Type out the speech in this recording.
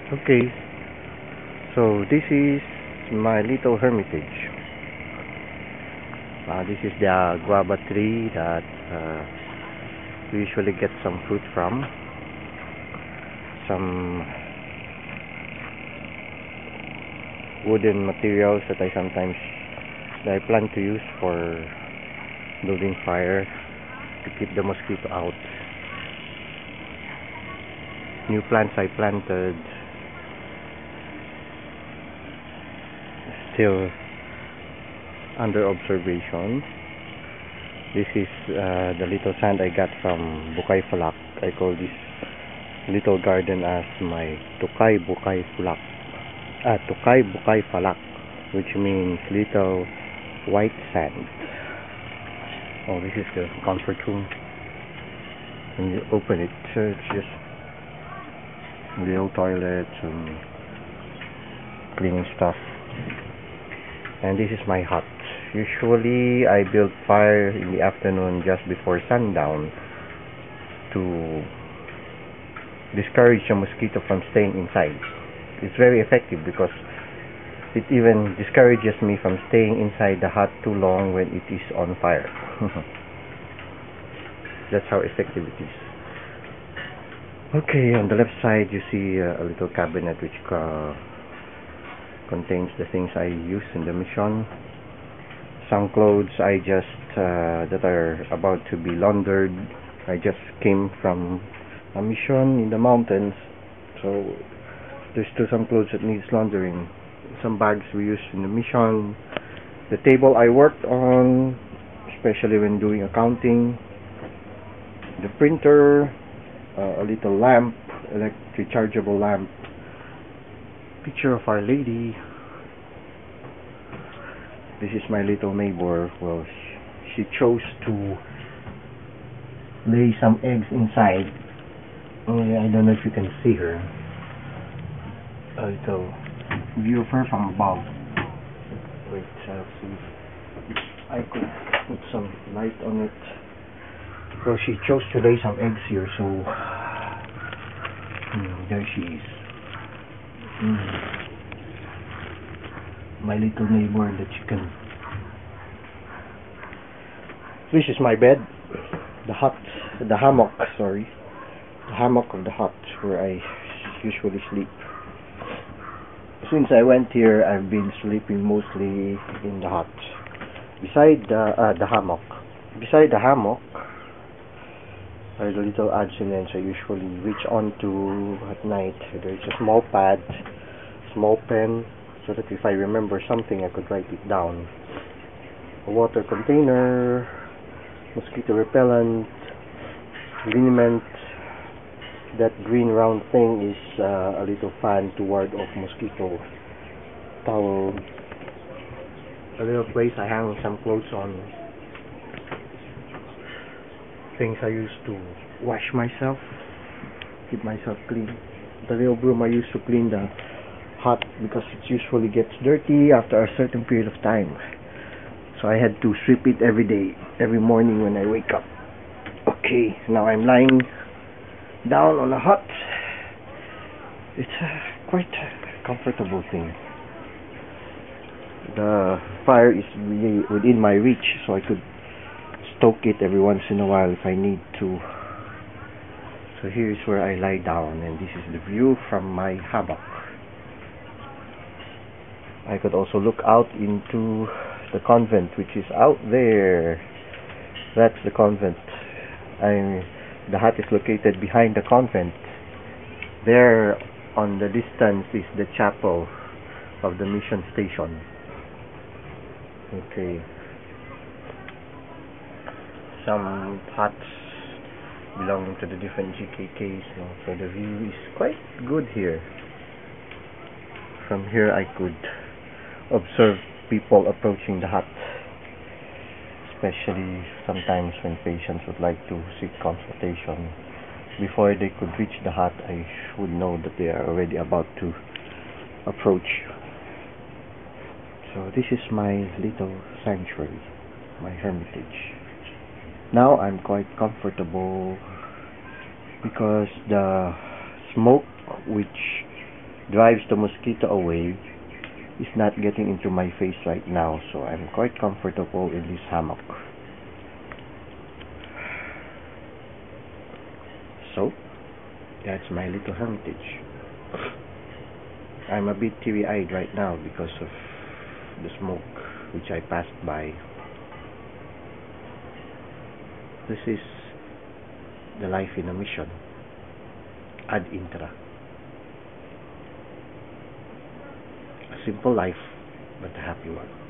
Okay, so this is my little hermitage. This is the guava tree that we usually get some fruit from. Some wooden materials that I plan to use for building fire to keep the mosquito out. New plants I planted, still under observation. This is the little sand I got from Bukay Falak. I call this little garden as my Tukay Bukay Falak. Tukay Bukay Falak, which means little white sand. Oh, this is the comfort room. When you open it, it's just little toilets and cleaning stuff. And this is my hut. Usually I build fire in the afternoon just before sundown to discourage the mosquito from staying inside. It's very effective because it even discourages me from staying inside the hut too long when it is on fire. That's how effective it is. Okay, on the left side you see a little cabinet which contains the things I use in the mission. Some clothes I just that are about to be laundered. I just came from a mission in the mountains, so there's still some clothes that needs laundering. Some bags we use in the mission. The table I worked on, especially when doing accounting. The printer, a little lamp, rechargeable lamp. Picture of Our Lady. This is my little neighbor. Well, she chose to lay some eggs inside. I don't know if you can see her. A little view of her from above. Wait, I'll see if I could put some light on it. Well, she chose to lay some eggs here, so there she is. My little neighbor, the chicken. This is my bed, the hammock of the hut where I usually sleep. Since I went here, I've been sleeping mostly in the hut. Beside the hammock are the little odds and ends I usually reach onto at night. There's a small pad, small pen, so that if I remember something I could write it down. A water container, mosquito repellent, liniment. That green round thing is a little fan to ward off mosquito. Towel. A little place I hang some clothes on. Things I use to wash myself, keep myself clean. The little broom I use to clean the hut because it usually gets dirty after a certain period of time. So I had to sweep it every day, every morning when I wake up. Okay, now I'm lying down on a hut. It's quite a comfortable thing. The fire is really within my reach, so I could stoke it every once in a while if I need to. So here is where I lie down, and this is the view from my hammock. I could also look out into the convent, which is out there. That's the convent. The hut is located behind the convent. There on the distance is the chapel of the mission station. Okay. Some huts belonging to the different GKKs, so the view is quite good here. From here I could observe people approaching the hut, especially sometimes when patients would like to seek consultation. Before they could reach the hut, I would know that they are already about to approach. So this is my little sanctuary, my hermitage. Now I'm quite comfortable because the smoke which drives the mosquito away is not getting into my face right now, so I'm quite comfortable in this hammock. So that's my little hermitage. I'm a bit teary-eyed right now because of the smoke which I passed by. This is the life in a mission, ad intra. A simple life, but a happy one.